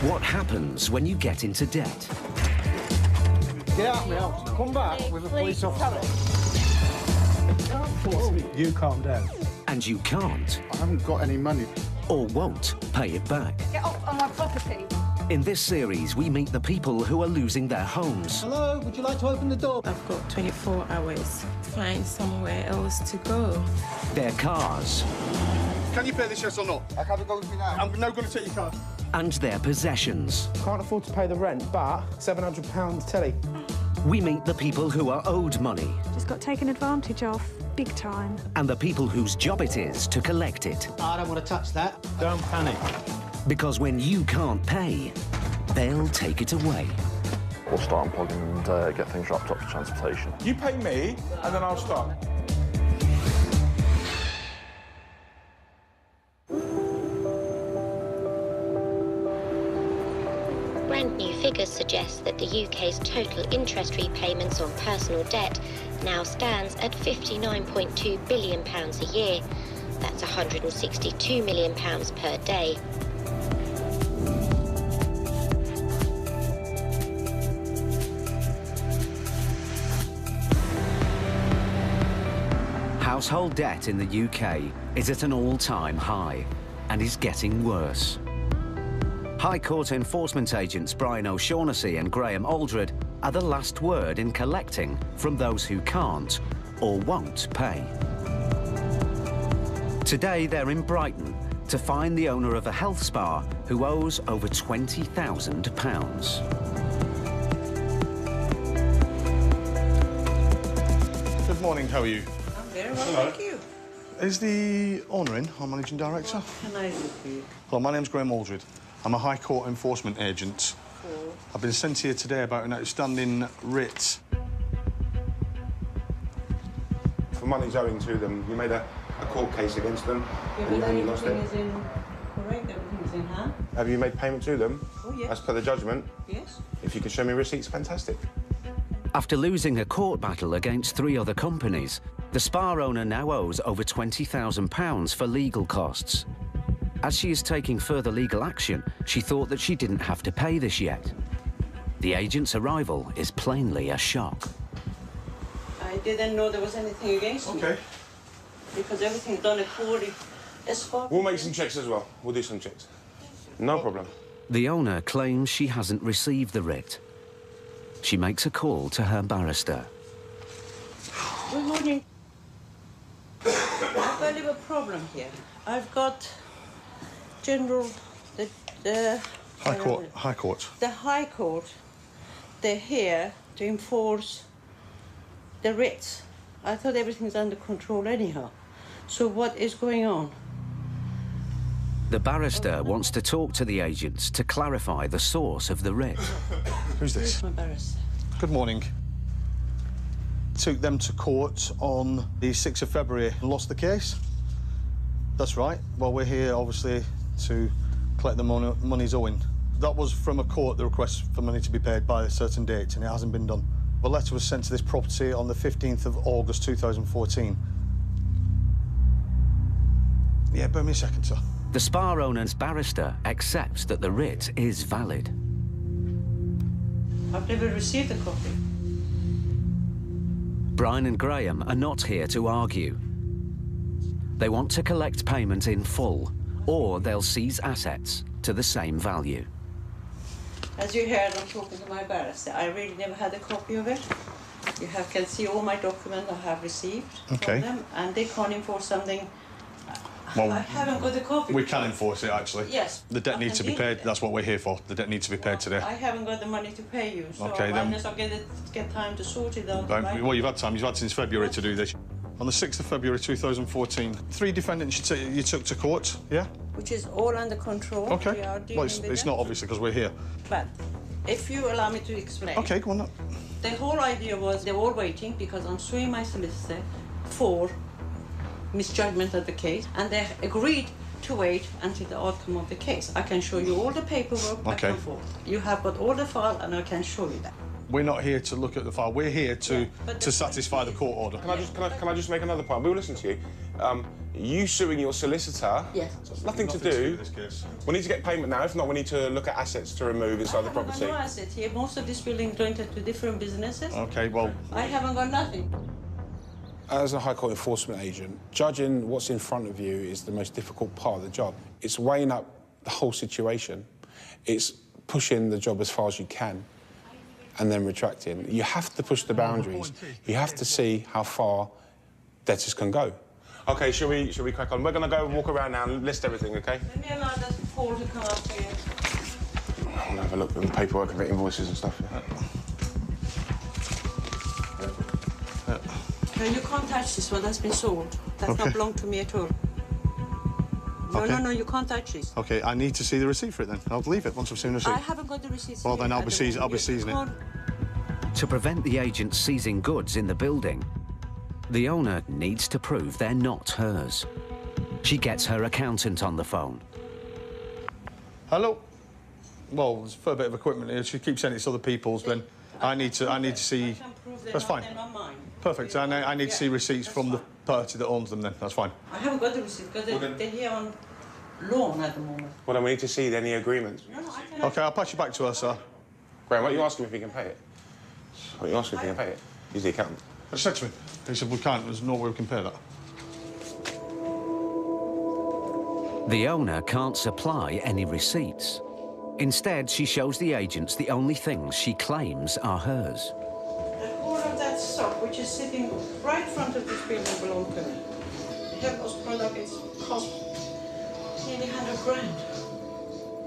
What happens when you get into debt? Get out of my house. Come back with a police officer. You calm down. And you can't. I haven't got any money. Or won't pay it back. Get off on my property. In this series, we meet the people who are losing their homes. Hello, would you like to open the door? I've got 24 hours to find somewhere else to go. Their cars. Can you pay this, yes or no? I can't go with me now. I'm now going to take your car. And their possessions. Can't afford to pay the rent, but £700 telly. We meet the people who are owed money. Just got taken advantage of, big time. And the people whose job it is to collect it. I don't want to touch that. Don't panic. Because when you can't pay, they'll take it away. We'll start unplugging and get things wrapped up for transportation. You pay me, and then I'll start. Brand new figures suggest that the UK's total interest repayments on personal debt now stands at £59.2 billion a year. That's £162 million per day. Household debt in the UK is at an all-time high and is getting worse. High Court enforcement agents Brian O'Shaughnessy and Graham Aldred are the last word in collecting from those who can't or won't pay. Today they're in Brighton to find the owner of a health spa who owes over £20,000. Good morning, how are you? I'm very well, thank you. Is the owner in, our managing director? What can I do for you? Hello, my name's Graham Aldred. I'm a High Court enforcement agent. Oh. I've been sent here today about an outstanding writ. For money's owing to them, you made a court case against them, Yeah, and but you lost it. everything is in correct, everything is in hand. Have you made payment to them? Oh, yes. As per the judgment? Yes. If you can show me receipts, fantastic. After losing a court battle against 3 other companies, the spa owner now owes over £20,000 for legal costs. As she is taking further legal action, she thought that she didn't have to pay this yet. The agent's arrival is plainly a shock. I didn't know there was anything against me. OK. Because everything's done according as far. We'll make some checks as well. We'll do some checks. No problem. The owner claims she hasn't received the writ. She makes a call to her barrister. Good morning. I've got a little problem here. I've got the High Court. The High Court, they're here to enforce the writs. I thought everything's under control anyhow. So what is going on? The barrister wants to talk to the agents to clarify the source of the writ. Who's this? Where's my barrister? Good morning. Took them to court on the 6th of February and lost the case. That's right. Well, we're here, obviously, to collect the money's owing. That was from a court, the request for money to be paid by a certain date, and it hasn't been done. A letter was sent to this property on the 15th of August 2014. Yeah, bear me a second, sir. The spa owner's barrister accepts that the writ is valid. I've never received a copy. Brian and Graham are not here to argue. They want to collect payment in full, or they'll seize assets to the same value. As you heard, I'm talking to my barrister. I really never had a copy of it. You can see all my documents I have received from them, and they can't enforce something. Well, I haven't got a copy. we can enforce it, actually. Yes. The debt I needs to can be deal paid. with it. That's what we're here for. The debt needs to be paid today. I haven't got the money to pay you, so Okay, then. unless I get time to sort it out. Right? Well, you've had time. You've had since February to do this. On the 6th of February 2014, 3 defendants you took to court, yeah? Which is all under control. We OK. are Well, dealing it's with not, it. obviously, because we're here. But if you allow me to explain. OK, go on. Then. The whole idea was they were waiting because I'm suing my solicitor for misjudgment of the case, and they agreed to wait until the outcome of the case. I can show you all the paperwork back and forth. You have got all the file, and I can show you that. We're not here to look at the file. We're here to satisfy the court order. Can I just make another point? We'll listen to you. You suing your solicitor. Yes. Nothing to do with this case. We need to get payment now. If not, we need to look at assets to remove inside the property. I haven't got no assets here. Most of this building jointed to different businesses. Okay, well... I haven't got nothing. As a High Court enforcement agent, judging what's in front of you is the most difficult part of the job. It's weighing up the whole situation. It's pushing the job as far as you can and then retracting. You have to push the boundaries. You have to see how far debtors can go. OK, shall we crack on? We're going to go walk around now and list everything, OK? Let me allow that Paul to come up here. I'll have a look at the paperwork and the invoices and stuff. No, you can't touch this one. That's been sold. That's not belong to me at all. No, no, you can't touch this. OK, I need to see the receipt for it then. I'll leave it once I've seen the receipt. I haven't got the receipt. Well, then I'll be seizing it. To prevent the agent seizing goods in the building, the owner needs to prove they're not hers. She gets her accountant on the phone. Hello? Well, there's a fair bit of equipment here. She keeps saying it's other people's, then I need to see... That's fine. Perfect. I need to see receipts from the party that owns them then. That's fine. I haven't got the receipt because they're here on loan at the moment. Well, then we need to see any agreements. No, I cannot. OK, I'll pass you back to her, sir. Graham, why don't you ask him if he can pay it? Why don't you ask him if he can pay it? He's the accountant. I said to him. He said, we can't. There's no way we can pay that. The owner can't supply any receipts. Instead, she shows the agents the only things she claims are hers. All of that stock, which is sitting right in front of this building, belongs to me. The hair loss product is cost nearly 100 grand.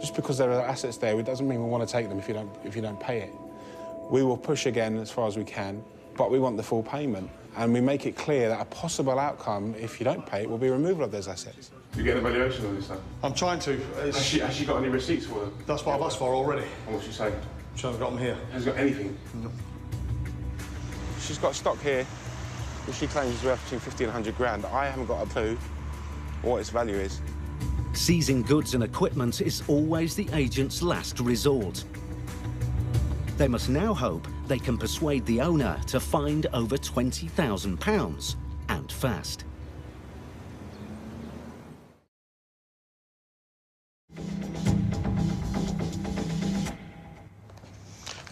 Just because there are assets there, it doesn't mean we want to take them if you don't pay it. We will push again as far as we can, but we want the full payment. And we make it clear that a possible outcome, if you don't pay it, will be removal of those assets. You get an evaluation on this stuff? I'm trying to. Has she got any receipts for them? That's what I've asked for already. And what's she saying? She hasn't got them here. Hasn't got anything? No. She's got stock here, which she claims is worth between 50 and 100 grand. I haven't got a clue what its value is. Seizing goods and equipment is always the agent's last resort. They must now hope they can persuade the owner to find over £20,000, and fast.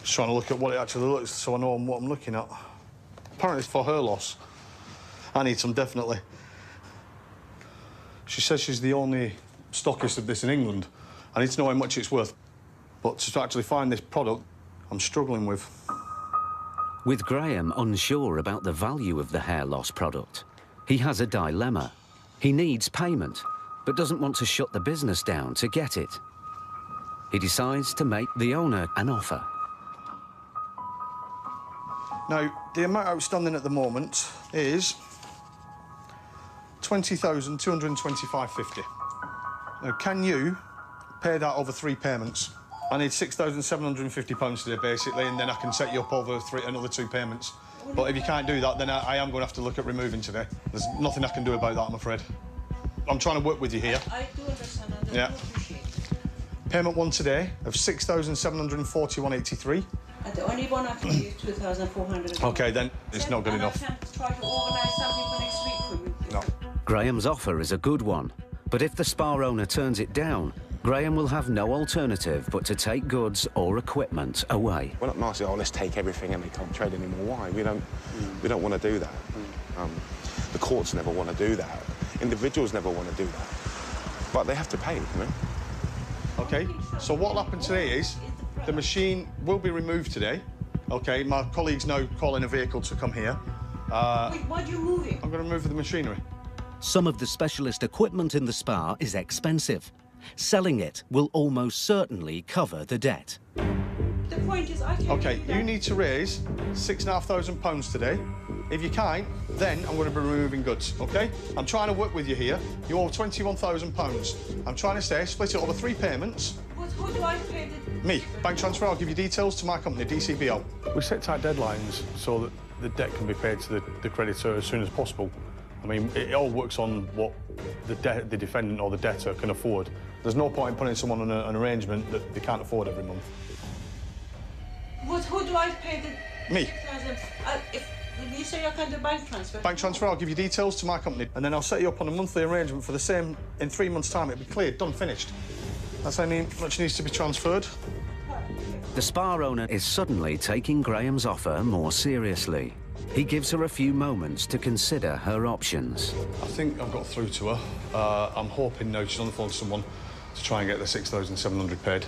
Just trying to look at what it actually looks so I know what I'm looking at. Apparently it's for her loss. I need some, definitely. She says she's the only stockist of this in England. I need to know how much it's worth. But to actually find this product, I'm struggling with. With Graham unsure about the value of the hair loss product, he has a dilemma. He needs payment, but doesn't want to shut the business down to get it. He decides to make the owner an offer. Now, the amount outstanding at the moment is £20,225.50. Now, can you pay that over 3 payments? I need £6,750 today, basically, and then I can set you up over another 2 payments. But if you can't do that, then I am going to have to look at removing today. There's nothing I can do about that, I'm afraid. I'm trying to work with you here. I do understand and Yeah. I do appreciate it. Payment 1 today of £6,741.83. And the only one I can give is 2,400. OK, then it's not good enough. I can try to organise something for next week for you. No. Graham's offer is a good one, but if the spa owner turns it down, Graham will have no alternative but to take goods or equipment away. We're not nasty, oh, let's take everything and they can't trade anymore. Why? We don't want to do that. The courts never want to do that. Individuals never want to do that. But they have to pay, you know? OK, so what'll happen today is the machine will be removed today. OK, my colleague's now calling a vehicle to come here. Wait, why are you moving? I'm going to remove the machinery. Some of the specialist equipment in the spa is expensive. Selling it will almost certainly cover the debt. The point is, I can't OK, do that. you need to raise £6,500 today. If you can't, then I'm going to be removing goods, OK? I'm trying to work with you here. You owe £21,000. I'm trying to say split it over 3 payments. But who do I pay the... Me, bank transfer, I'll give you details to my company, DCBL. We set tight deadlines so that the debt can be paid to the creditor as soon as possible. I mean, it all works on what the defendant or the debtor can afford. There's no point in putting someone on an arrangement that they can't afford every month. Who do I pay the... Me. 6,000? If you say you can do bank transfer. Bank transfer, I'll give you details to my company, and then I'll set you up on a monthly arrangement for the same. In 3 months' time, it'll be cleared, done, finished. That's how much needs to be transferred. The spa owner is suddenly taking Graham's offer more seriously. He gives her a few moments to consider her options. I think I've got through to her. I'm hoping now she's on the phone to someone to try and get the 6,700 paid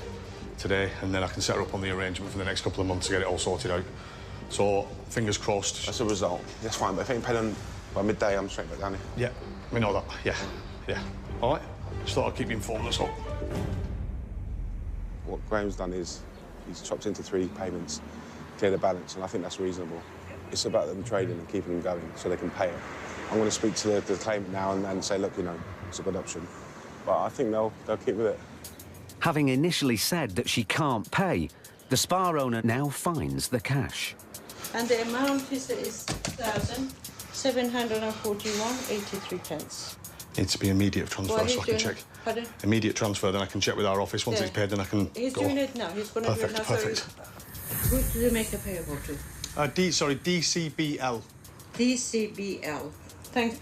today, and then I can set her up on the arrangement for the next couple of months to get it all sorted out. So, fingers crossed. That's a result. That's fine, but if it ain't paid on by midday, I'm straight back down here. Yeah, we know that. Yeah. All right? Just thought I'd keep you informed, that's all. What Graham's done is he's chopped into 3 payments, clear the balance, and I think that's reasonable. It's about them trading and keeping them going so they can pay it. I'm going to speak to the claimant now and say, look, you know, it's a good option. But I think they'll keep with it. Having initially said that she can't pay, the spa owner now finds the cash. And the amount is 741.83. Needs to be immediate transfer so I can check. Pardon? Immediate transfer, then I can check with our office. Once it's paid, then I can He's go. doing it now. He's going to do it now. Perfect. Who do you make a payable to? DCBL. DCBL. Thank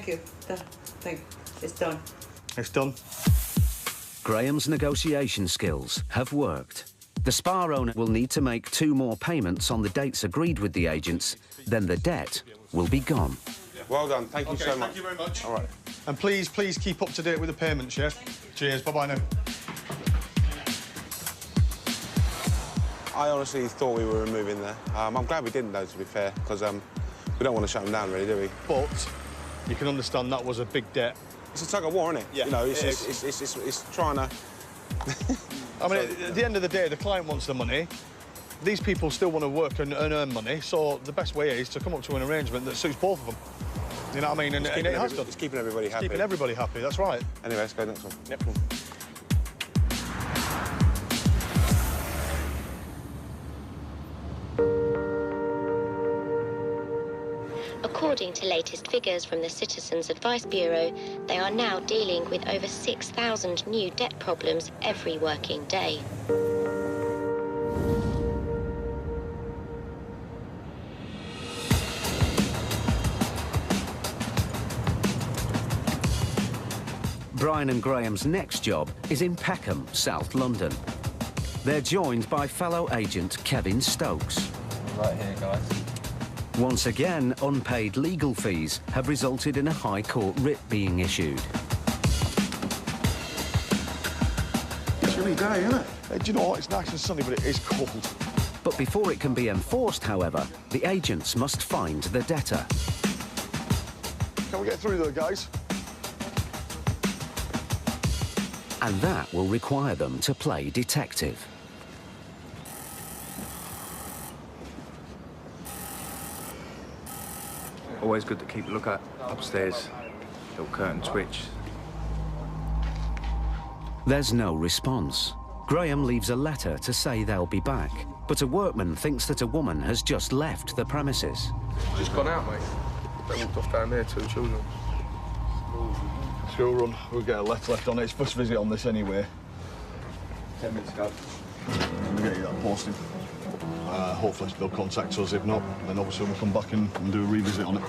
you. It's done. It's done. Graham's negotiation skills have worked. The spa owner will need to make 2 more payments on the dates agreed with the agents, then the debt will be gone. Well done. Thank you so much. Thank you very much. All right. And please keep up to date with the payments, yeah? Cheers. Bye-bye now. I honestly thought we were removing there. I'm glad we didn't, though, to be fair, because we don't want to shut them down, really, do we? But you can understand that was a big debt. It's a tug of war, isn't it? Yeah, you know, it's trying to... I mean, at the end of the day, the client wants the money. These people still want to work and earn money, so the best way is to come up to an arrangement that suits both of them. You know what I mean? And it has done. It's keeping everybody happy. Keeping everybody happy, that's right. Anyway, let's go next one. Yep. According to latest figures from the Citizens Advice Bureau, they are now dealing with over 6,000 new debt problems every working day. Brian and Graham's next job is in Peckham, South London. They're joined by fellow agent Kevin Stokes. Right here, guys. Once again, unpaid legal fees have resulted in a High Court writ being issued. Chilly day, isn't it? Do you know what? It's nice and sunny, but it is cold. But before it can be enforced, however, the agents must find the debtor. Can we get through there, guys? And that will require them to play detective. Always good to keep a look at upstairs. Little curtain twitch. There's no response. Graham leaves a letter to say they'll be back, but a workman thinks that a woman has just left the premises. Just gone out, mate. They walked off down there, 2 children. School run. We'll get a letter left on it. It's first visit on this anyway. 10 minutes ago. We'll get you that posting. Hopefully they'll contact us. If not, then obviously we'll come back and do a revisit on it.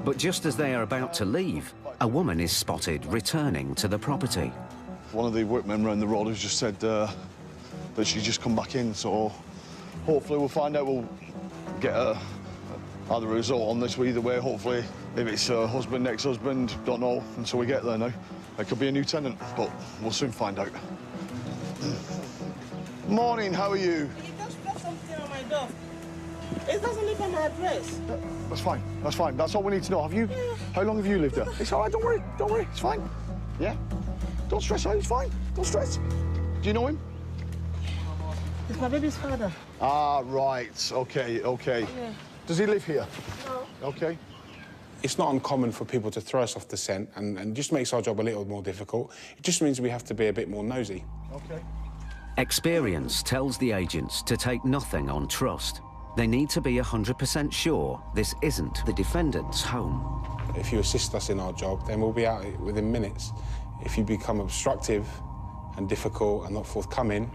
But just as they are about to leave, a woman is spotted returning to the property. One of the workmen around the road has just said that she's just come back in, so hopefully we'll find out. We'll get either a result on this either way. Hopefully, if it's husband, ex-husband, don't know until we get there now. It could be a new tenant, but we'll soon find out. Morning, how are you? He just left something on my door. It doesn't leave on my address. That's fine, that's fine. That's all we need to know. Have you? How long have you lived there? It's all right, don't worry, it's fine. Yeah? Don't stress out, it's fine. Don't stress. Do you know him? It's my baby's father. Ah, right. Okay. Yeah. Does he live here? No. Okay. It's not uncommon for people to throw us off the scent and just makes our job a little more difficult. It just means we have to be a bit more nosy. Okay. Experience tells the agents to take nothing on trust. They need to be 100% sure this isn't the defendant's home. If you assist us in our job, then we'll be out within minutes. If you become obstructive and difficult and not forthcoming,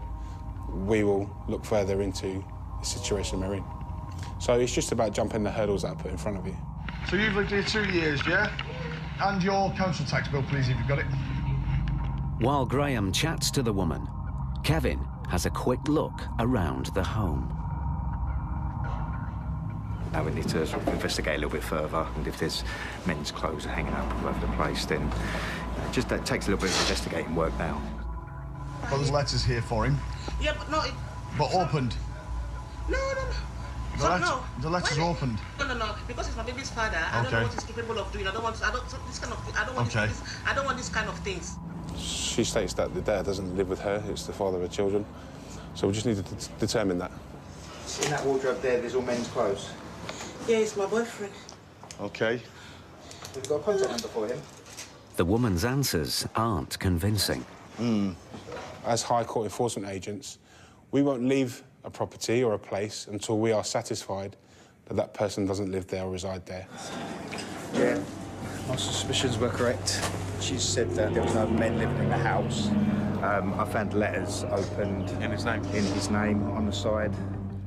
we will look further into situation we're in. So it's just about jumping the hurdles that I put in front of you. So you've lived here 2 years, yeah? And your council tax bill, please, if you've got it. While Graham chats to the woman, Kevin has a quick look around the home. Now we need to sort of investigate a little bit further, and if there's men's clothes hanging up all over the place, then just that takes a little bit of investigating work now. Well, there's letters here for him. Yeah, but no. But opened. No, no, no. The letter's opened. No, because it's my baby's father. I don't know what he's capable of doing. I don't want this kind of things. She states that the dad doesn't live with her, it's the father of children. So we just need to determine that. In that wardrobe there's all men's clothes. Yeah, it's my boyfriend. OK. Have you got a contact number for him? The woman's answers aren't convincing. As High Court enforcement agents, we won't leave a property or a place until we are satisfied that that person doesn't live there or reside there. Yeah, my suspicions were correct. She said that there was no men living in the house. I found letters opened in his name on the side.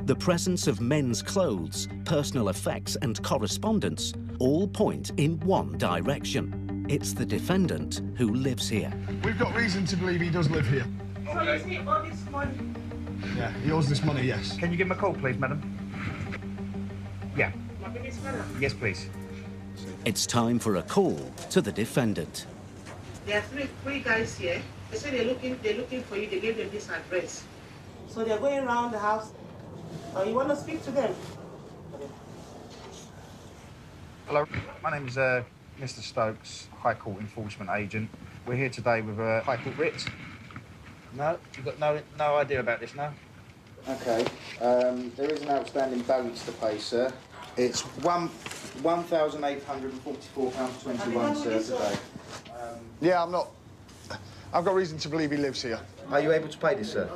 The presence of men's clothes, personal effects and correspondence all point in one direction. It's the defendant who lives here. We've got reason to believe he does live here. So you see all this money? Yeah, he owes this money, yes. Can you give him a call, please, madam? Yeah. My baby's father? Yes, please. It's time for a call to the defendant. There are three guys here. They say they're looking for you. They gave them this address. So they're going around the house. You want to speak to them? Hello, my name is Mr. Stokes, High Court enforcement agent. We're here today with a High Court writ. No, you've got no idea about this, no? Okay. There is an outstanding balance to pay, sir. It's £1,844.21, sir, today. Yeah, I've got reason to believe he lives here. Are you able to pay this, sir?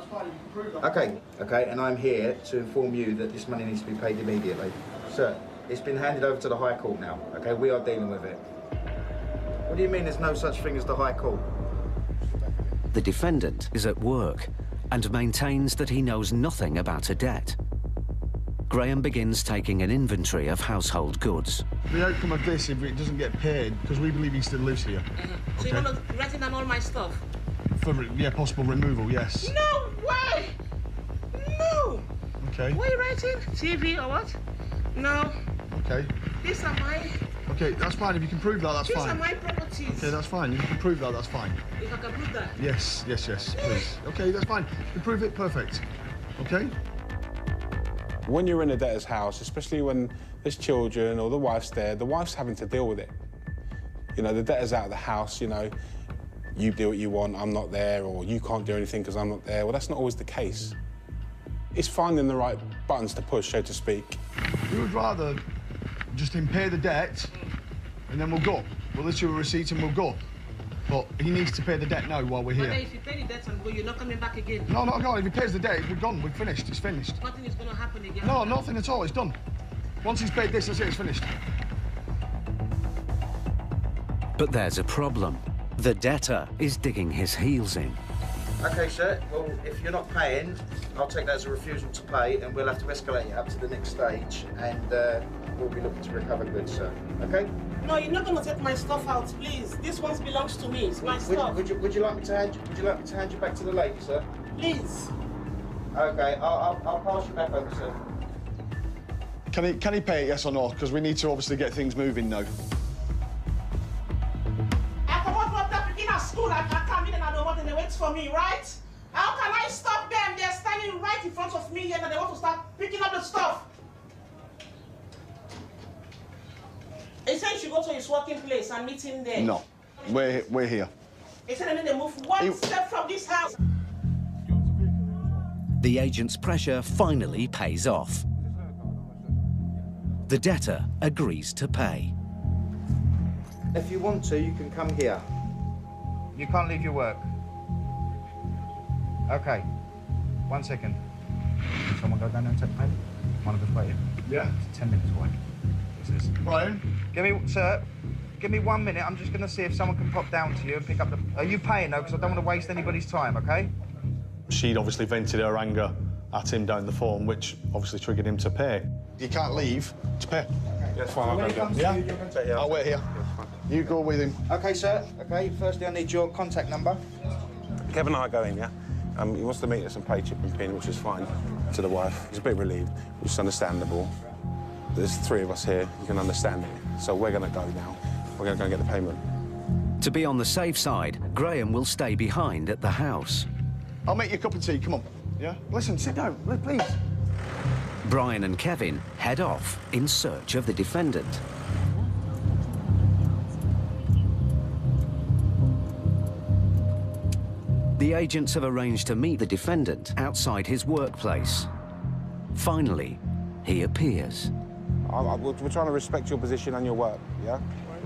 Okay, and I'm here to inform you that this money needs to be paid immediately. Sir, it's been handed over to the High Court now, okay? We are dealing with it. What do you mean there's no such thing as the High Court? The defendant is at work and maintains that he knows nothing about a debt. Graham begins taking an inventory of household goods. The outcome of this, if it doesn't get paid, because we believe he still lives here. So you want to write down all my stuff? For, yeah, possible removal, yes. No way! No! Okay. What are you writing? TV or what? No. Okay. These are my... Okay, that's fine. If you can prove that, that's fine. These are my properties. Okay, that's fine. If you can prove that, that's fine. If I can prove that? Yes, please. Okay, that's fine. You can prove it, perfect. Okay? When you're in a debtor's house, especially when there's children or the wife's there, the wife's having to deal with it. You know, the debtor's out of the house, you know, you do what you want, I'm not there, or you can't do anything because I'm not there. Well, that's not always the case. It's finding the right buttons to push, so to speak. We would rather just him pay the debt, and then we'll go. We'll issue a receipt and we'll go. But he needs to pay the debt now while we're here. But if you pay the debt and go, you're not coming back again? No. If he pays the debt, we're gone. We're finished. It's finished. Nothing is going to happen again? No, nothing at all. It's done. Once he's paid this, that's it. It's finished. But there's a problem. The debtor is digging his heels in. Okay, sir. Well, if you're not paying, I'll take that as a refusal to pay, and we'll have to escalate it up to the next stage, and we'll be looking to recover goods, sir. Okay? No, you're not going to take my stuff out, please. This one belongs to me. It's my stuff. Would you like me to hand you back to the lady, sir? Please. Okay, I'll pass you back over, sir. Can he pay it, yes or no? Because we need to obviously get things moving now. School, I can come in and I don't want and they wait for me, right? How can I stop them? They're standing right in front of me and they want to start picking up the stuff. He said you should go to his working place and meet him there. No, we're here. He said they move one step from this house. The agent's pressure finally pays off. The debtor agrees to pay. If you want to, you can come here. You can't leave your work. Okay. 1 second. Someone go down there and take the payment? One of us waiting. Yeah. It's 10 minutes away. What's this? Brian? Sir, give me 1 minute. I'm just going to see if someone can pop down to you and pick up the... Are you paying, though? Because I don't want to waste anybody's time, OK? She'd obviously vented her anger at him down the phone, which obviously triggered him to pay. You can't leave to pay. Yeah, it's fine, I'll go down. Yeah? I'll wait here. You go with him. OK, sir. OK, firstly, I need your contact number. Kevin and I are going, yeah? He wants to meet us and pay chip and pin, which is fine, to the wife. He's a bit relieved, which is understandable. There's 3 of us here, you can understand it. So we're going to go now. We're going to go and get the payment. To be on the safe side, Graham will stay behind at the house. I'll make you a cup of tea, come on. Yeah? Listen, sit down, please. Brian and Kevin head off in search of the defendant. The agents have arranged to meet the defendant outside his workplace. Finally, he appears. We're trying to respect your position and your work, yeah?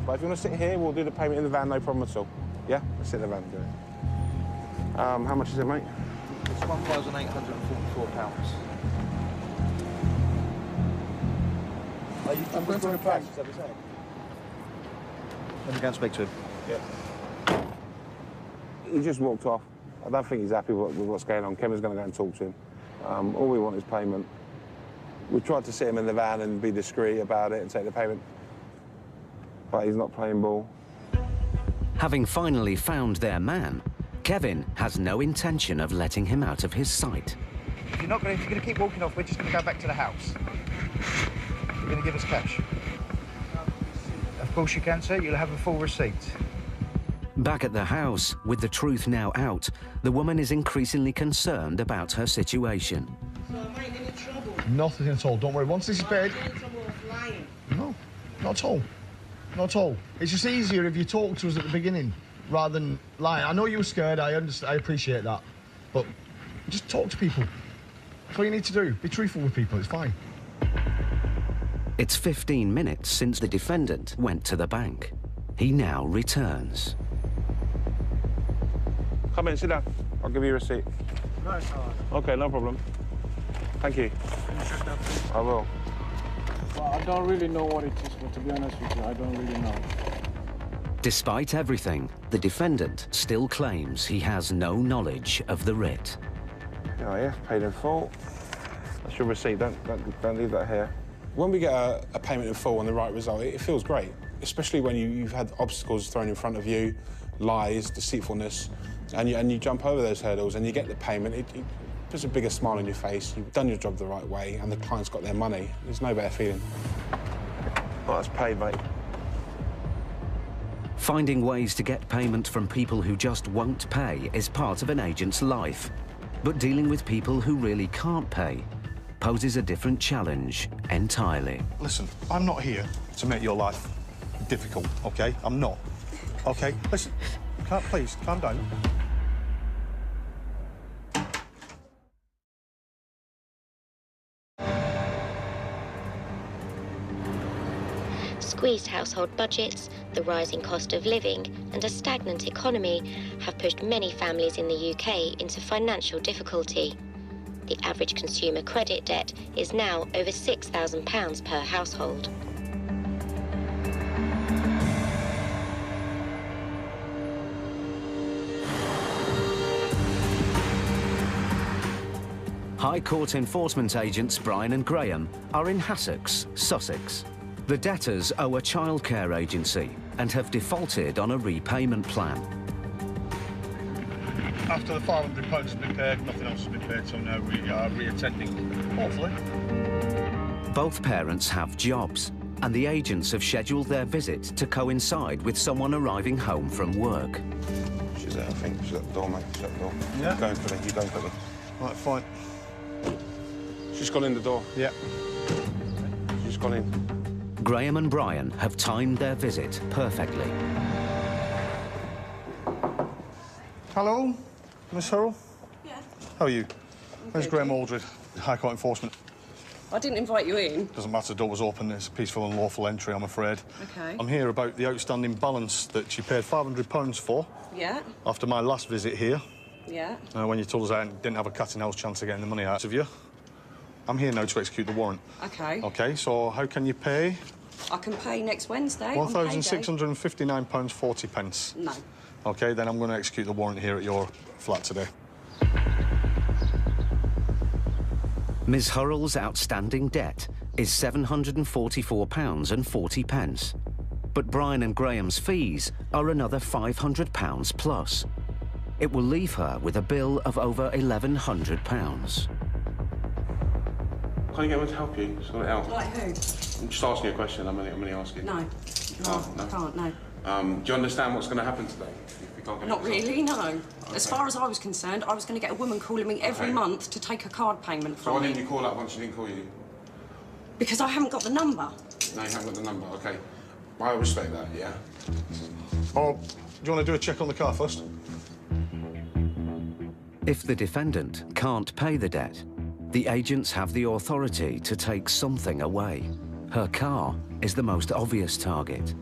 But if you want to sit here, we'll do the payment in the van, no problem at all. Yeah? Let's sit in the van and do it. How much is it, mate? It's £1,844. I'm going to the price, is that what you're saying? Let me go and speak to him. Yeah. He just walked off. I don't think he's happy with what's going on. Kevin's going to go and talk to him. All we want is payment. We tried to sit him in the van and be discreet about it and take the payment, but he's not playing ball. Having finally found their man, Kevin has no intention of letting him out of his sight. If you're going to keep walking off, we're just going to go back to the house. You're going to give us cash. Of course you can, sir. You'll have a full receipt. Back at the house, with the truth now out, the woman is increasingly concerned about her situation. So am I in any trouble? Nothing at all, don't worry. Once this is paid... Am I in trouble of lying? No, not at all. Not at all. It's just easier if you talk to us at the beginning, rather than lying. I know you were scared, I understand, I appreciate that. But just talk to people. That's what you need to do. Be truthful with people, it's fine. It's 15 minutes since the defendant went to the bank. He now returns. Come in, sit down. I'll give you a receipt. No, it's all right. OK, no problem. Thank you. I will. Well, I don't really know what it is, but to be honest with you, I don't really know. Despite everything, the defendant still claims he has no knowledge of the writ. Oh, yeah, paid in full. That's your receipt. Don't leave that here. When we get a payment in full and the right result, it feels great, especially when you've had obstacles thrown in front of you, lies, deceitfulness, and you jump over those hurdles and you get the payment. It puts a bigger smile on your face. You've done your job the right way and the client's got their money. There's no better feeling. Oh, that's paid, mate. Finding ways to get payment from people who just won't pay is part of an agent's life. But dealing with people who really can't pay poses a different challenge entirely. Listen, I'm not here to make your life difficult, OK? I'm not. OK? Listen, please, calm down. Squeezed household budgets, the rising cost of living, and a stagnant economy have pushed many families in the UK into financial difficulty. The average consumer credit debt is now over £6,000 per household. High Court enforcement agents Brian and Graham are in Hassocks, Sussex. The debtors owe a childcare agency and have defaulted on a repayment plan. After the £500 has been paid, nothing else has been paid, so now we are reattending, hopefully. Both parents have jobs, and the agents have scheduled their visit to coincide with someone arriving home from work. She's there, I think. She's at the door, mate. She's at the door. Yeah? You go quickly. You go quickly. Right, fine. She's gone in the door. Yeah. She's gone in. Graham and Brian have timed their visit perfectly. Hello, Miss Hurrell? Yeah. How are you? Where's Graham Aldred, High Court Enforcement? I didn't invite you in. Doesn't matter, the door was open. It's a peaceful and lawful entry, I'm afraid. OK. I'm here about the outstanding balance that you paid £500 for. Yeah. After my last visit here. Yeah. When you told us I didn't have a cat-and-house chance of getting the money out of you. I'm here now to execute the warrant. OK. OK, so how can you pay? I can pay next Wednesday. £1,659.40. No. OK, then I'm going to execute the warrant here at your flat today. Ms Hurrell's outstanding debt is £744.40. But Brian and Graham's fees are another £500 plus. It will leave her with a bill of over £1,100. Can you get anyone to help you? Sort it out. Like who? I'm just asking you a question. I'm only asking. No. No. I can't, no. Do you understand what's going to happen today? If we can't get Not it resolved? really, no. As far as I was concerned, I was going to get a woman calling me every month to take a card payment So from why me. didn't you call up once she didn't call you? Because I haven't got the number. No, you haven't got the number. OK. I respect that, yeah? Oh, do you want to do a check on the car first? If the defendant can't pay the debt, the agents have the authority to take something away. Her car is the most obvious target.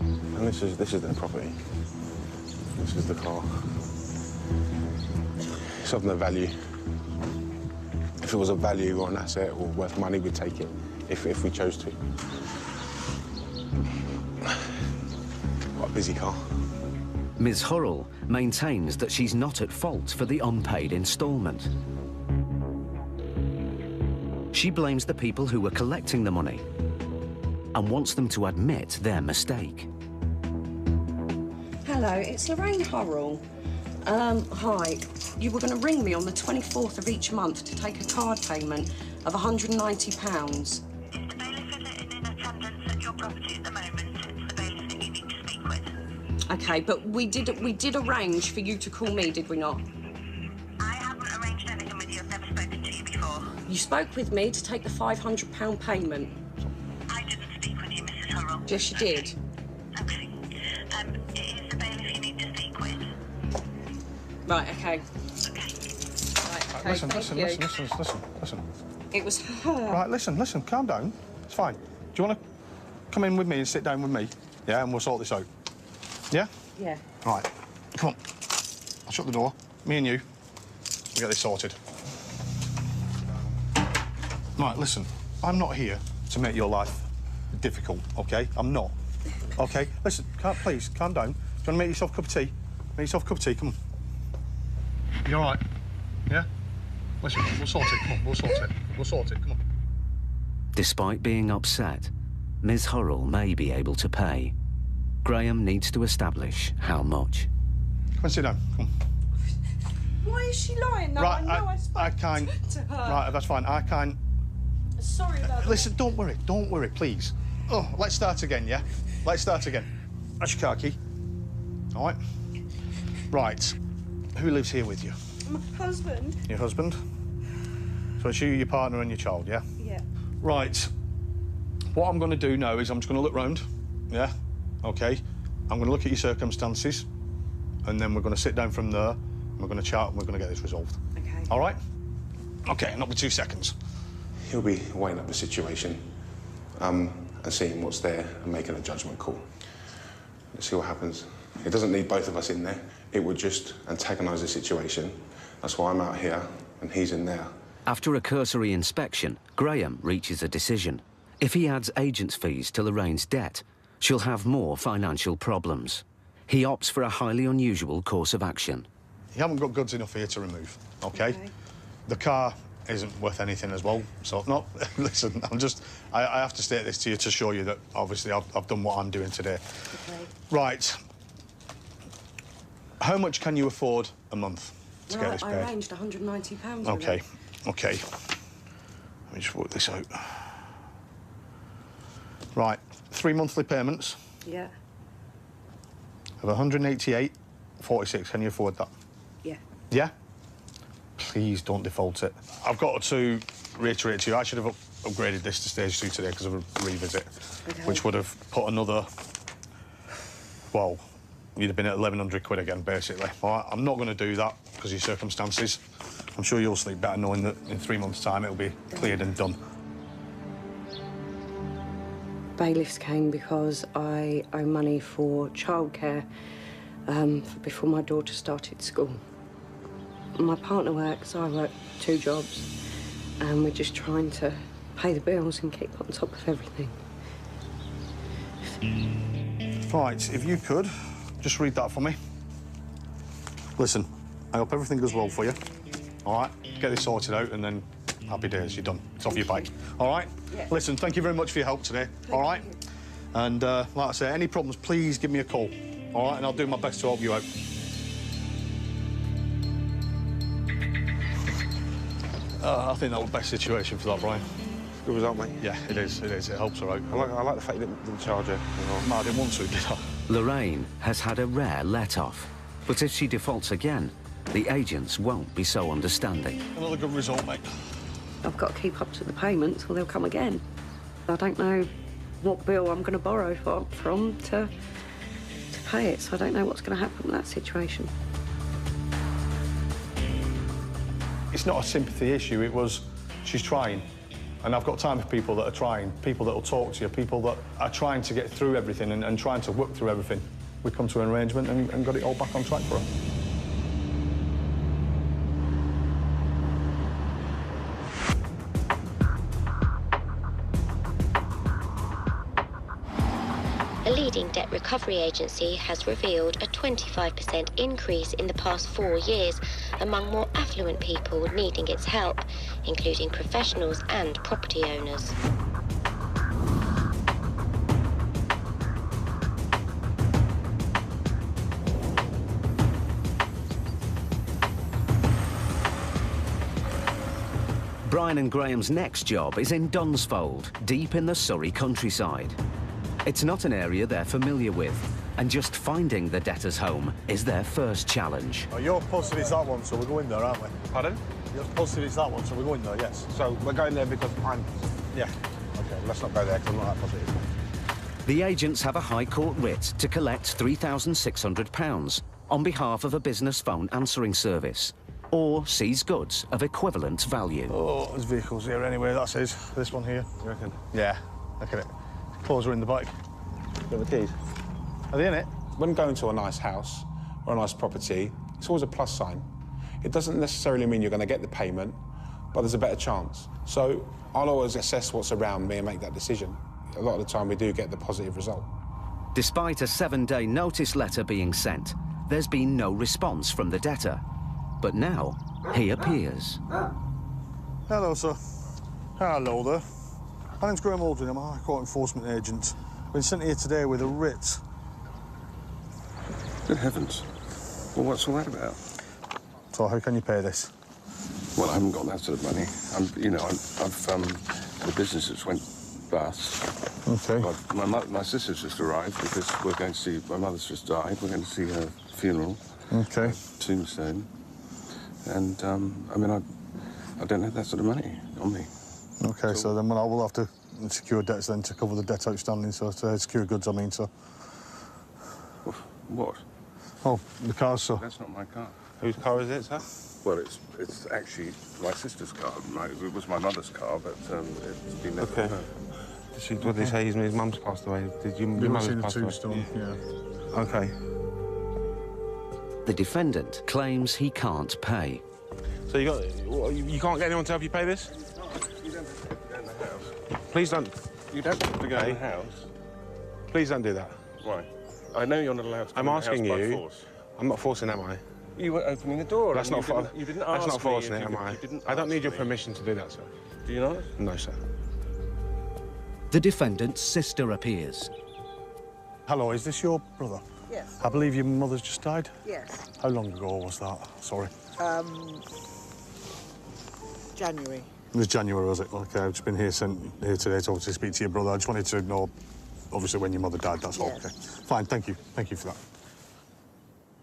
And this is their property. This is the car. It's of no value. If it was of value or an asset or worth money, we'd take it if we chose to. Quite a busy car. Ms Hurrell maintains that she's not at fault for the unpaid instalment. She blames the people who were collecting the money and wants them to admit their mistake. Hello, it's Lorraine Hurrell. Hi. You were going to ring me on the 24th of each month to take a card payment of £190. Okay, but we did arrange for you to call me, did we not? I haven't arranged anything with you. I've never spoken to you before. You spoke with me to take the £500 payment. I didn't speak with you, Mrs. Hurrell. Yes, you did. Okay. It is the bailiff you need to speak with. Right, okay. Okay. Right, okay, Listen. It was her. Right, listen, calm down. It's fine. Do you want to come in with me and sit down with me? Yeah, and we'll sort this out. Yeah? Yeah. Right. Come on. I'll shut the door. Me and you. We'll get this sorted. Right, listen. I'm not here to make your life difficult, OK? I'm not. OK? Listen, please, calm down. Do you want to make yourself a cup of tea? Make yourself a cup of tea, come on. You all right? Yeah? Listen, we'll sort it. Come on, we'll sort it. We'll sort it, come on. Despite being upset, Ms Hurrell may be able to pay. Graham needs to establish how much. Come and sit down, come on. Why is she lying now? Right, I know I spoke to her. Right, that's fine. I can't... Sorry about that. Listen, don't worry, please. Oh, let's start again, yeah? Let's start again. That's your car key. All right? Right. Who lives here with you? My husband. Your husband? So it's you, your partner and your child, yeah? Yeah. Right. What I'm going to do now is I'm just going to look round, yeah? OK. I'm going to look at your circumstances, and then we're going to sit down from there, and we're going to chat, and we're going to get this resolved. OK. All right? OK, not for 2 seconds. He'll be weighing up the situation and seeing what's there and making a judgment call. Let's see what happens. It doesn't need both of us in there. It would just antagonise the situation. That's why I'm out here and he's in there. After a cursory inspection, Graham reaches a decision. If he adds agent's fees to Lorraine's debt, she'll have more financial problems. He opts for a highly unusual course of action. You haven't got goods enough here to remove, OK? The car isn't worth anything as well, so... No, listen, I have to state this to you to show you that, obviously, I've done what I'm doing today. OK. Right. How much can you afford a month to get this paid? I arranged £190. OK, OK. Let me just work this out. Right, 3 monthly payments Yeah. of 188.46. Can you afford that? Yeah. Yeah? Please don't default it. I've got to reiterate to you, I should have upgraded this to stage 2 today because of a revisit, which would have put another, well, you'd have been at 1,100 quid again, basically. All right, I'm not going to do that because of your circumstances. I'm sure you'll sleep better knowing that in 3 months' time it'll be cleared and done. Bailiffs came because I owe money for childcare before my daughter started school. My partner works, I work 2 jobs, and we're just trying to pay the bills and keep on top of everything. Right, if you could, just read that for me. Listen, I hope everything goes well for you. All right, get this sorted out and then Happy days, you're done. It's off your bike. All right? Yeah. Listen, thank you very much for your help today. All right? And like I say, any problems, please give me a call. All right? And I'll do my best to help you out. I think that was the best situation for that, Brian. Good result, mate. Yeah, it is. It is. It helps her out. I like the fact you didn't charge her. No, I didn't want to, did I? Lorraine has had a rare let-off. But if she defaults again, the agents won't be so understanding. Another good result, mate. I've got to keep up to the payments or they'll come again. I don't know what bill I'm going to borrow from to pay it, so I don't know what's going to happen in that situation. It's not a sympathy issue, it was, she's trying. And I've got time for people that are trying, people that will talk to you, people that are trying to get through everything and trying to work through everything. We come to an arrangement and got it all back on track for her. A leading debt recovery agency has revealed a 25% increase in the past 4 years among more affluent people needing its help, including professionals and property owners. Brian and Graham's next job is in Dunsfold, deep in the Surrey countryside. It's not an area they're familiar with, and just finding the debtor's home is their first challenge. Oh, you're positive it's that one, so we're going there, aren't we? Pardon? You're positive it's that one, so we're going there, yes. So we're going there because I'm... Yeah. OK, let's not go there because I'm not that positive. The agents have a High Court writ to collect £3,600 on behalf of a business phone answering service, or seize goods of equivalent value. Oh, there's vehicles here anyway, that's his. This one here. You reckon? Yeah, look at it. Claws are in the bike. Got the keys? Are they in it? When going to a nice house or a nice property, it's always a plus sign. It doesn't necessarily mean you're going to get the payment, but there's a better chance. So I'll always assess what's around me and make that decision. A lot of the time we do get the positive result. Despite a 7-day notice letter being sent, there's been no response from the debtor. But now, he appears. Hello, sir. Hello there. My name's Graham Aldrin, I'm a High Court enforcement agent. Been sent here today with a writ. Good heavens. Well, what's all that about? So how can you pay this? Well, I haven't got that sort of money. The business that's went bust. OK. My sister's just arrived because we're going to see... My mother's just died. We're going to see her funeral. OK. Tombstone. And, I don't have that sort of money on me. OK, so then I will have to secure debts then to cover the debt outstanding, so to secure goods, I mean, so... What? Oh, the car, sir. That's not my car. Whose car is it, sir? Well, it's actually my sister's car. It was my mother's car, but it's been left OK. for her. What did they say? His mum's passed away. Did your mother's passed away? Tombstone, yeah. OK. The defendant claims he can't pay. So you can't get anyone to help you pay this? You don't have to go in the house. Please don't. You don't have to go in the house. Please don't do that. Why? I know you're not allowed to go I'm in the asking house by you. force. I'm not forcing, am I? You were opening the door. That's and not you didn't ask That's not forcing me it, if am I? you didn't I don't ask need your me. permission to do that, sir. Do you not? No, sir. The defendant's sister appears. Hello, is this your brother? Yes. I believe your mother's just died? Yes. How long ago was that? Sorry. January. It was January, was it? OK, I've just been sent here today to obviously speak to your brother. I just wanted to know, obviously, when your mother died, that's all. Yes. OK. Fine, thank you. Thank you for that.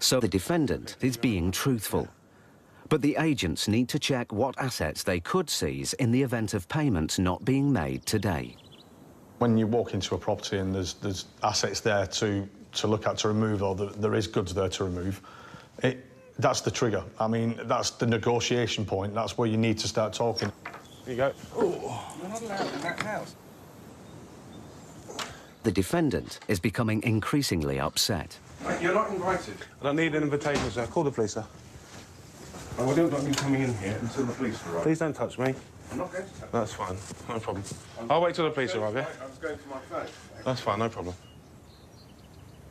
So the defendant is being truthful. But the agents need to check what assets they could seize in the event of payments not being made today. When you walk into a property and there's assets there to look at, to remove, or there is goods there to remove, that's the trigger. I mean, that's the negotiation point. That's where you need to start talking. Here you go. Oh. You're not allowed in that house. The defendant is becoming increasingly upset. You're not invited. I don't need an invitation, sir. Call the police, sir. I don't want you coming in here until the police arrive. Please don't touch me. I'm not going to touch you. That's fine. No problem. I'll wait till the police arrive, yeah? I was going to my phone. That's fine, no problem.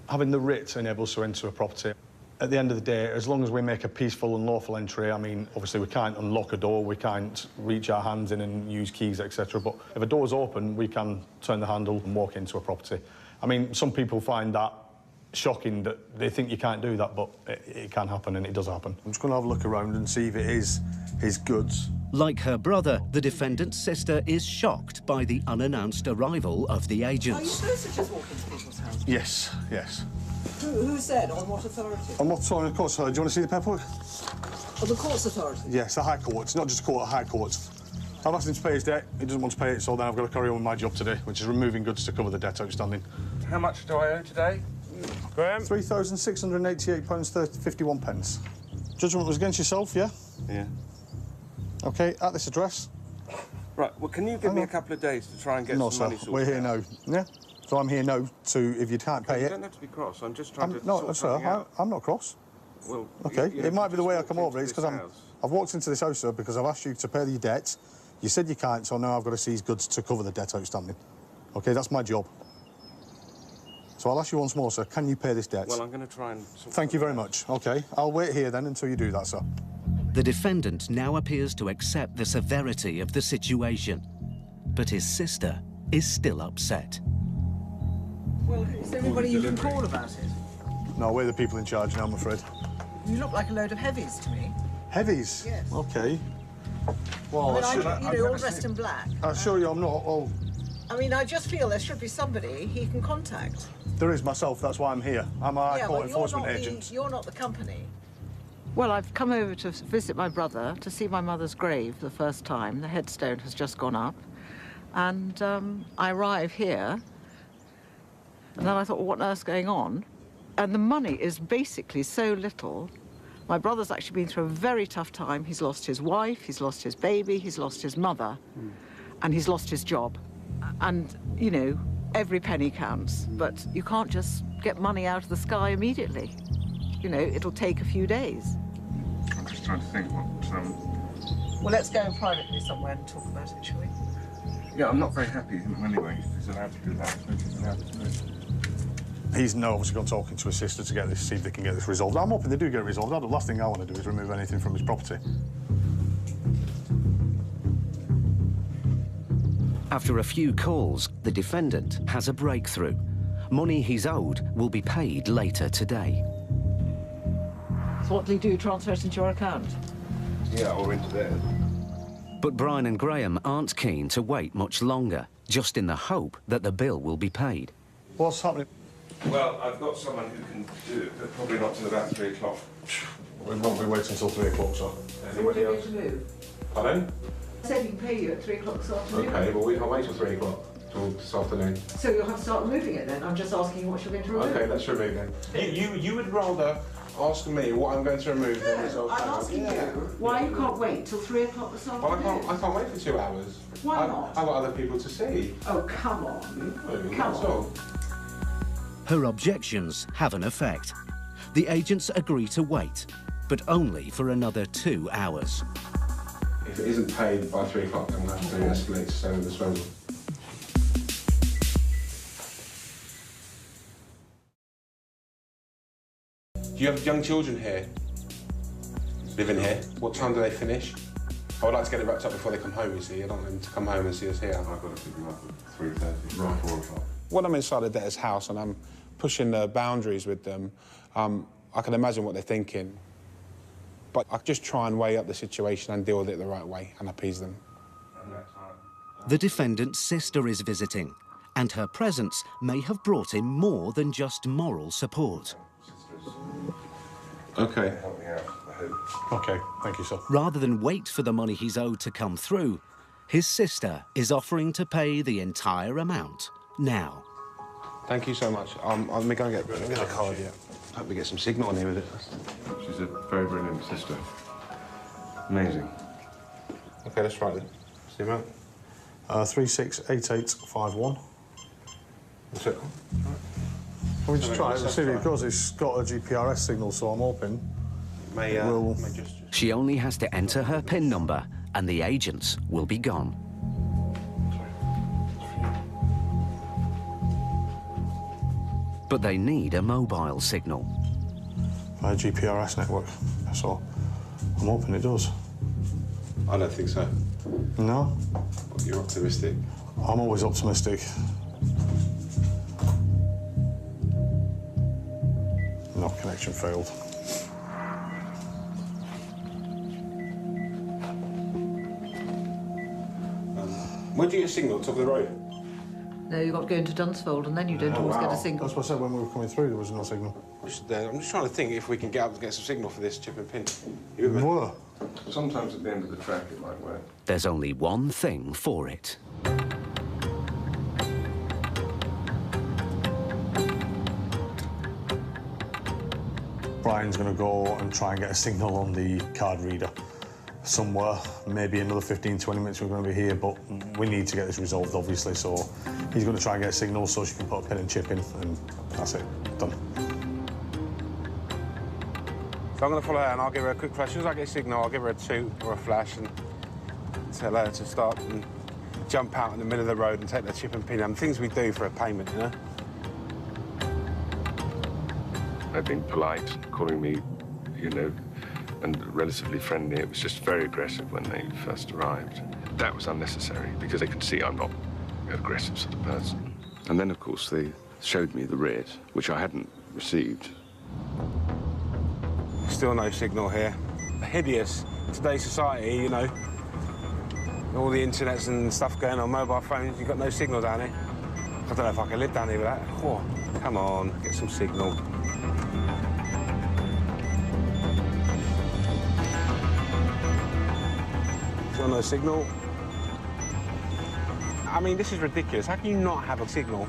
Having the writ enables to enter a property. at the end of the day, as long as we make a peaceful and lawful entry, I mean, obviously we can't unlock a door, we can't reach our hands in and use keys, etc. But if a door's open, we can turn the handle and walk into a property. I mean, some people find that shocking, that they think you can't do that, but it can happen, and it does happen. I'm just going to have a look around and see if it is his goods. Like her brother, the defendant's sister is shocked by the unannounced arrival of the agents. Are you supposed to just walk into people's houses? Yes, yes. Who said? On what authority? On what authority? Of course, do you want to see the paperwork? On the court's authority? Yes, the High Court. It's not just a court, a High Court. I've asked him to pay his debt. He doesn't want to pay it, so then I've got to carry on with my job today, which is removing goods to cover the debt outstanding. How much do I owe today? Graham? £3,688.51. Judgment was against yourself, yeah? Yeah. OK, at this address. Right, well, can you give me a couple of days to try and get some money sorted? No, sir, we're here now, yeah? So I'm here now to, if you can't pay it... You don't have to be cross, I'm just trying to No, sort sir, something out. I'm not cross. Well, OK, it might be the way I come over, it's because house. I've walked into this house, sir, because I've asked you to pay your debt. You said you can't, so now I've got to seize goods to cover the debt outstanding. OK, that's my job. So I'll ask you once more, sir, can you pay this debt? Well, I'm going to try and... Thank you very much. OK, I'll wait here then until you do that, sir. The defendant now appears to accept the severity of the situation, but his sister is still upset. Well, is there anybody you can call about it? No, we're the people in charge now, I'm afraid. You look like a load of heavies to me. Heavies? Yes. OK. Well, I mean, all dressed in black. I assure you I'm not. Oh, I mean, I just feel there should be somebody he can contact. there is myself, that's why I'm here. I'm a High Court enforcement agent. You're not the company. Well, I've come over to visit my brother, to see my mother's grave the first time. The headstone has just gone up. And I arrive here, and then I thought, well, what on earth's going on? And the money is basically so little. My brother's actually been through a very tough time. He's lost his wife, he's lost his baby, he's lost his mother, and he's lost his job. And, you know, every penny counts, but you can't just get money out of the sky immediately. You know, it'll take a few days. I'm just trying to think what... Well, let's go privately somewhere and talk about it, shall we? Yeah, I'm not very happy anyway. He's allowed to do that. He's allowed to do it. He's now obviously gone talking to his sister to get this, see if they can get this resolved. I'm hoping they do get it resolved. The last thing I want to do is remove anything from his property. After a few calls, the defendant has a breakthrough. Money he's owed will be paid later today. So what do you do? Transfer it into your account? Yeah, or into theirs. But Brian and Graham aren't keen to wait much longer, just in the hope that the bill will be paid. What's happening? Well, I've got someone who can do it, but probably not till about 3 o'clock. We won't be waiting until 3 o'clock, sir. So what are you going to do? Pardon? I said you can pay you at 3 o'clock this afternoon. OK, well, we can't wait till 3 o'clock till this afternoon. So you'll have to start removing it then? I'm just asking what you're going to remove. OK, let's remove then. You would rather ask me what I'm going to remove than yourself. I'm asking you why you can't wait till 3 o'clock this afternoon. Well, I can't wait for 2 hours. Why not? I've got other people to see. Oh, come on. Come on. Her objections have an effect. The agents agree to wait, but only for another 2 hours. If it isn't paid by 3 o'clock, then we'll have to escalate to sale and disposal. Do you have young children here? Living here? What time do they finish? I would like to get it wrapped up before they come home, you see. I don't want them to come home and see us here. I've got to pick them up at 3:30, right, 4 o'clock. When I'm inside a debtor's house and I'm pushing the boundaries with them, I can imagine what they're thinking. But I just try and weigh up the situation and deal with it the right way and appease them. The defendant's sister is visiting, and her presence may have brought him more than just moral support. OK. OK, thank you, sir. Rather than wait for the money he's owed to come through, his sister is offering to pay the entire amount now. Thank you so much. I'm going to get a card, yeah. Hope we get some signal on here with it. She's a very brilliant sister. Amazing. OK, let's write it. What's the amount? 368851. That's it. We just try it, see, because it's got a GPRS signal, so I'm hoping it will... She only has to enter her PIN number, and the agents will be gone. But they need a mobile signal. via GPRS network. So I'm hoping it does. I don't think so. No? Well, you're optimistic. I'm always optimistic. No, connection failed. Where do you get a signal? Top of the road? No, you've got to go into Dunsfold and then you don't always get a signal. That's what I said when we were coming through, there was no signal. I'm just trying to think if we can get up and get some signal for this chip and pin. You with me? What? Sometimes at the end of the track it might work. There's only one thing for it. Brian's going to go and try and get a signal on the card reader somewhere. Maybe another 15, 20 minutes we're going to be here, but we need to get this resolved, obviously, so he's going to try and get a signal so she can put a pin and chip in, and that's it. Done. So I'm going to follow her and I'll give her a quick flash. As soon as I get a signal, I'll give her a toot or a flash and tell her to stop and jump out in the middle of the road and take the chip and pin. Things we do for a payment, you know? They've been polite, calling me, you know, and relatively friendly. It was just very aggressive when they first arrived. That was unnecessary because they could see I'm not an aggressive sort of person. And then, of course, they showed me the writ, which I hadn't received. Still no signal here. Hideous. Today's society, you know, all the internets and stuff going on, mobile phones, you've got no signal down here. I don't know if I can live down here with that. Oh, come on, get some signal. Still no signal. I mean, this is ridiculous. How can you not have a signal?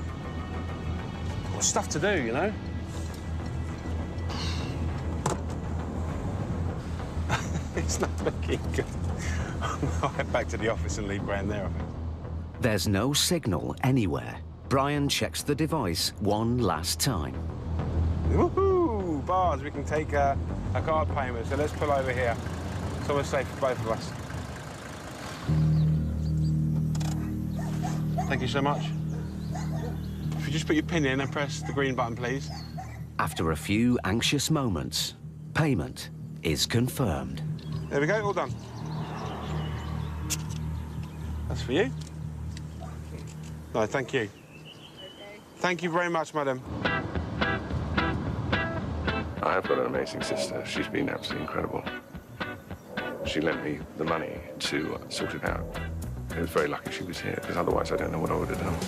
Got stuff to do, you know? It's not looking good. I'll head back to the office and leave Brian there, I think. There's no signal anywhere. Brian checks the device one last time. Woohoo! Bars, we can take a card payment, so let's pull over here. It's always safe for both of us. Thank you so much. If you just put your pin in and press the green button, please. After a few anxious moments, payment is confirmed. There we go, all done. That's for you. No, thank you. Thank you very much, madam. I have got an amazing sister. She's been absolutely incredible. She lent me the money to sort it out. It was very lucky she was here, because otherwise I don't know what I would have done.